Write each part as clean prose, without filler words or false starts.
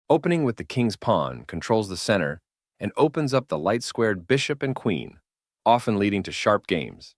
Opening with the king's pawn controls the center and opens up the light-squared bishop and queen, often leading to sharp games.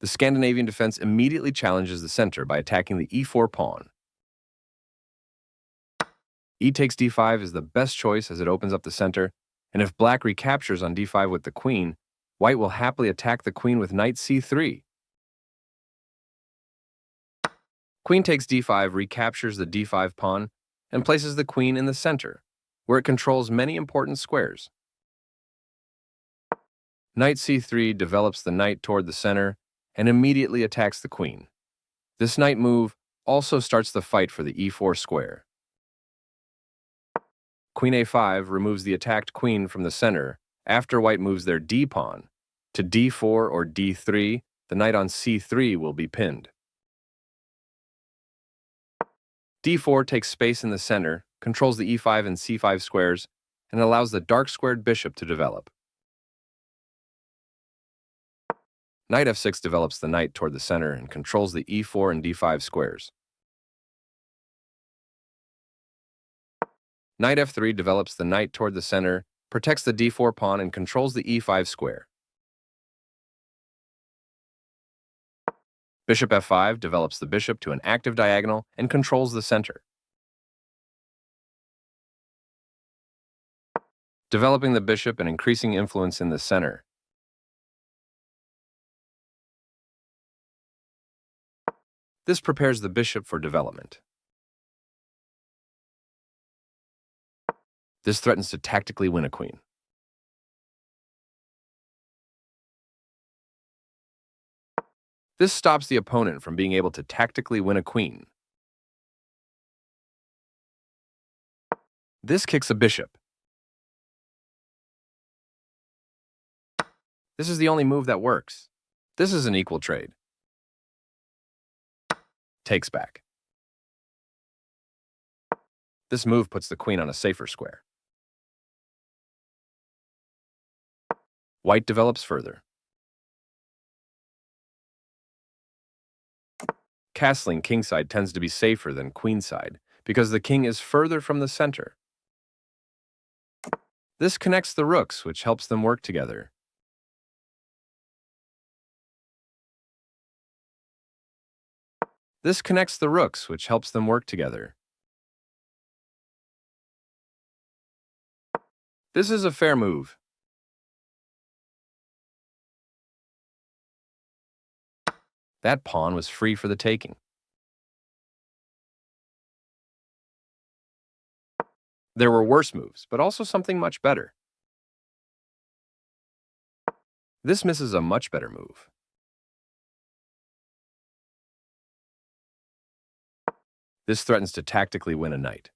The Scandinavian defense immediately challenges the center by attacking the e4 pawn. E takes d5 is the best choice as it opens up the center, and if black recaptures on d5 with the queen, white will happily attack the queen with knight c3. Queen takes d5 recaptures the d5 pawn and places the queen in the center, where it controls many important squares. Knight c3 develops the knight toward the center and immediately attacks the queen. This knight move also starts the fight for the e4 square. Queen a5 removes the attacked queen from the center after white moves their d-pawn. To d4 or d3, the knight on c3 will be pinned. d4 takes space in the center, controls the e5 and c5 squares, and allows the dark-squared bishop to develop. Knight f6 develops the knight toward the center and controls the e4 and d5 squares. Knight f3 develops the knight toward the center, protects the d4 pawn, and controls the e5 square. Bishop f5 develops the bishop to an active diagonal and controls the center. Developing the bishop and increasing influence in the center. This prepares the bishop for development. This threatens to tactically win a queen. This stops the opponent from being able to tactically win a queen. This kicks a bishop. This is the only move that works. This is an equal trade. Takes back. This move puts the queen on a safer square. White develops further. Castling kingside tends to be safer than queenside because the king is further from the center. This connects the rooks, which helps them work together. This connects the rooks, which helps them work together. This is a fair move. That pawn was free for the taking. There were worse moves, but also something much better. This misses a much better move. This threatens to tactically win a knight.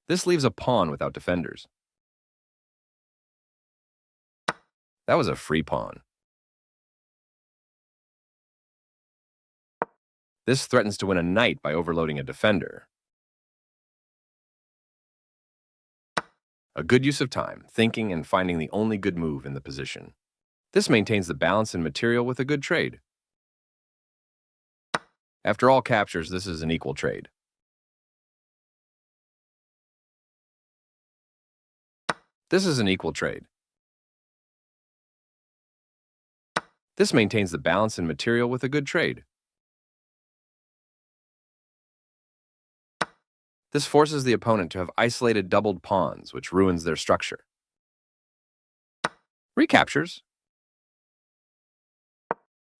This leaves a pawn without defenders. That was a free pawn. This threatens to win a knight by overloading a defender. A good use of time, thinking and finding the only good move in the position. This maintains the balance in material with a good trade. After all captures, this is an equal trade. This is an equal trade. This maintains the balance in material with a good trade. This forces the opponent to have isolated doubled pawns, which ruins their structure. Recaptures.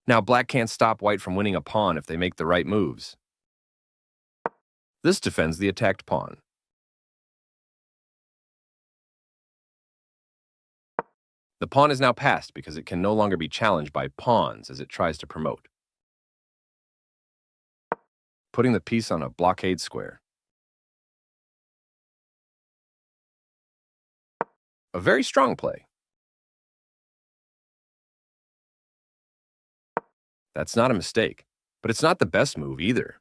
Now black can't stop white from winning a pawn if they make the right moves. This defends the attacked pawn. The pawn is now passed because it can no longer be challenged by pawns as it tries to promote. Putting the piece on a blockade square. A very strong play. That's not a mistake, but it's not the best move either.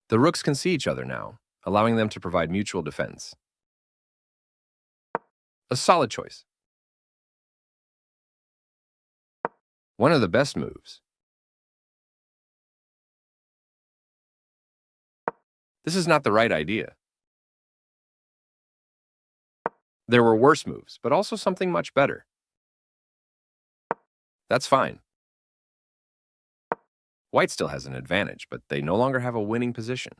The rooks can see each other now, allowing them to provide mutual defense. A solid choice. One of the best moves. This is not the right idea. There were worse moves, but also something much better. That's fine. White still has an advantage, but they no longer have a winning position.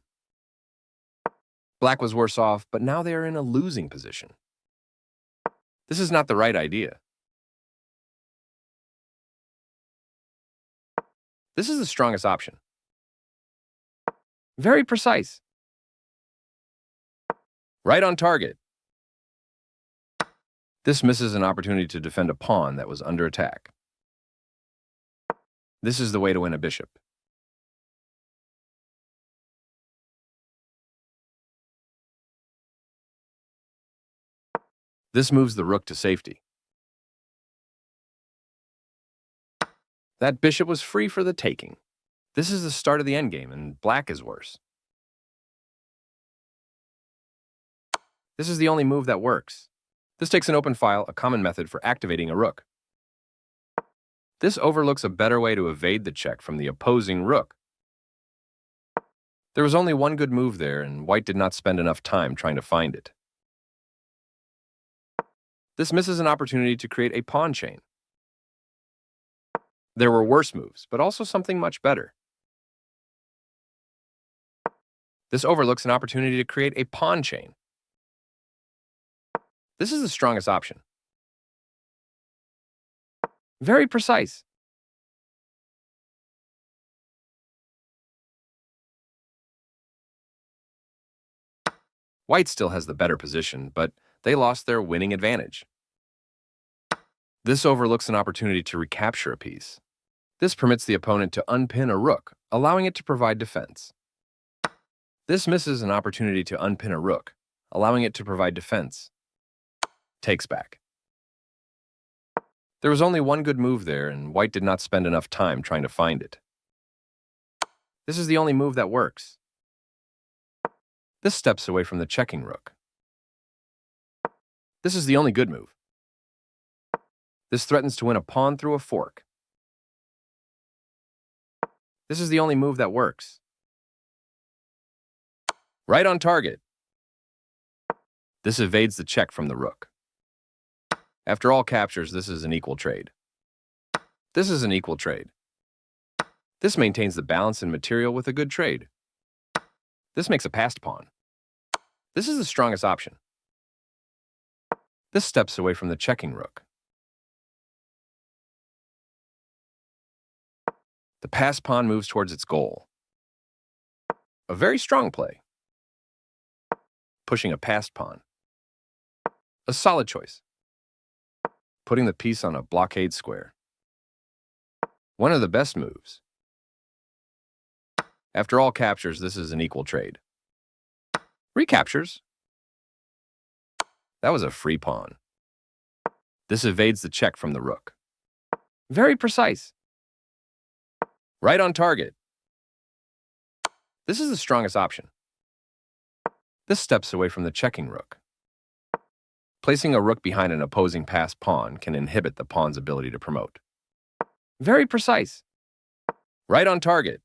Black was worse off, but now they are in a losing position. This is not the right idea. This is the strongest option. Very precise. Right on target. This misses an opportunity to defend a pawn that was under attack. This is the way to win a bishop. This moves the rook to safety. That bishop was free for the taking. This is the start of the endgame, and black is worse. This is the only move that works. This takes an open file, a common method for activating a rook. This overlooks a better way to evade the check from the opposing rook. There was only one good move there, and white did not spend enough time trying to find it. This misses an opportunity to create a pawn chain. There were worse moves, but also something much better. This overlooks an opportunity to create a pawn chain. This is the strongest option. Very precise. White still has the better position, but they lost their winning advantage. This overlooks an opportunity to recapture a piece. This permits the opponent to unpin a rook, allowing it to provide defense. This misses an opportunity to unpin a rook, allowing it to provide defense. Takes back. There was only one good move there, and white did not spend enough time trying to find it. This is the only move that works. This steps away from the checking rook. This is the only good move. This threatens to win a pawn through a fork. This is the only move that works. Right on target. This evades the check from the rook. After all captures, this is an equal trade. This is an equal trade. This maintains the balance in material with a good trade. This makes a passed pawn. This is the strongest option. This steps away from the checking rook. The passed pawn moves towards its goal. A very strong play. Pushing a passed pawn. A solid choice. Putting the piece on a blockade square. One of the best moves. After all captures, this is an equal trade. Recaptures. That was a free pawn. This evades the check from the rook. Very precise. Right on target. This is the strongest option. This steps away from the checking rook. Placing a rook behind an opposing passed pawn can inhibit the pawn's ability to promote. Very precise. Right on target.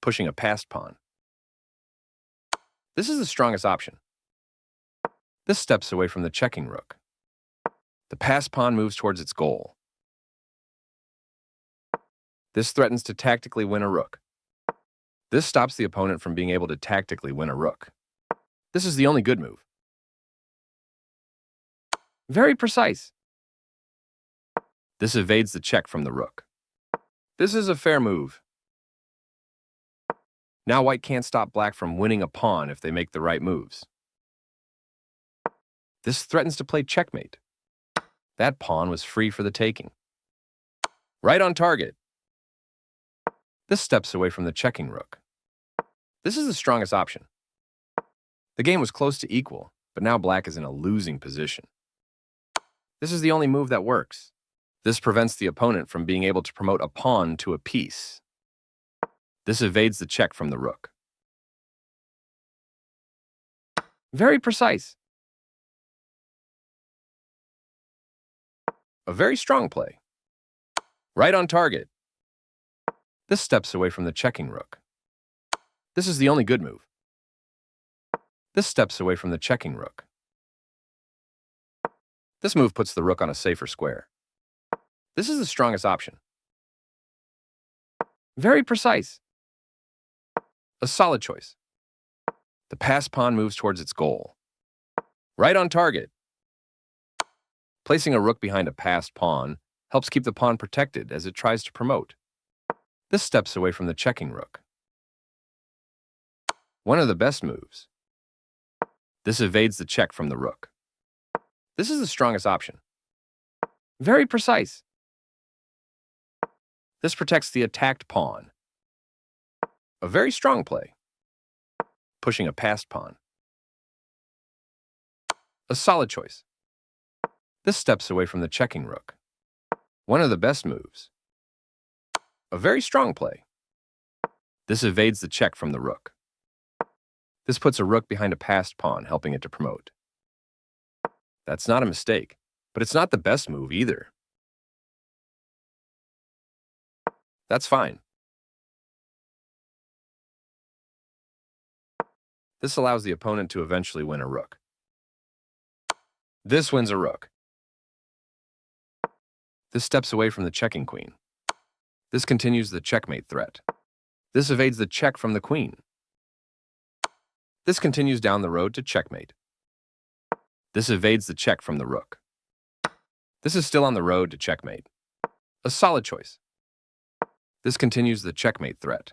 Pushing a passed pawn. This is the strongest option. This steps away from the checking rook. The passed pawn moves towards its goal. This threatens to tactically win a rook. This stops the opponent from being able to tactically win a rook. This is the only good move. Very precise. This evades the check from the rook. This is a fair move. Now white can't stop black from winning a pawn if they make the right moves. This threatens to play checkmate. That pawn was free for the taking. Right on target. This steps away from the checking rook. This is the strongest option. The game was close to equal, but now black is in a losing position. This is the only move that works. This prevents the opponent from being able to promote a pawn to a piece. This evades the check from the rook. Very precise. A very strong play. Right on target. This steps away from the checking rook. This is the only good move. This steps away from the checking rook. This move puts the rook on a safer square. This is the strongest option. Very precise. A solid choice. The passed pawn moves towards its goal. Right on target. Placing a rook behind a passed pawn helps keep the pawn protected as it tries to promote. This steps away from the checking rook. One of the best moves. This evades the check from the rook. This is the strongest option. Very precise. This protects the attacked pawn. A very strong play. Pushing a passed pawn. A solid choice. This steps away from the checking rook. One of the best moves. A very strong play. This evades the check from the rook. This puts a rook behind a passed pawn, helping it to promote. That's not a mistake, but it's not the best move either. That's fine. This allows the opponent to eventually win a rook. This wins a rook. This steps away from the checking queen. This continues the checkmate threat. This evades the check from the queen. This continues down the road to checkmate. This evades the check from the rook. This is still on the road to checkmate. A solid choice. This continues the checkmate threat.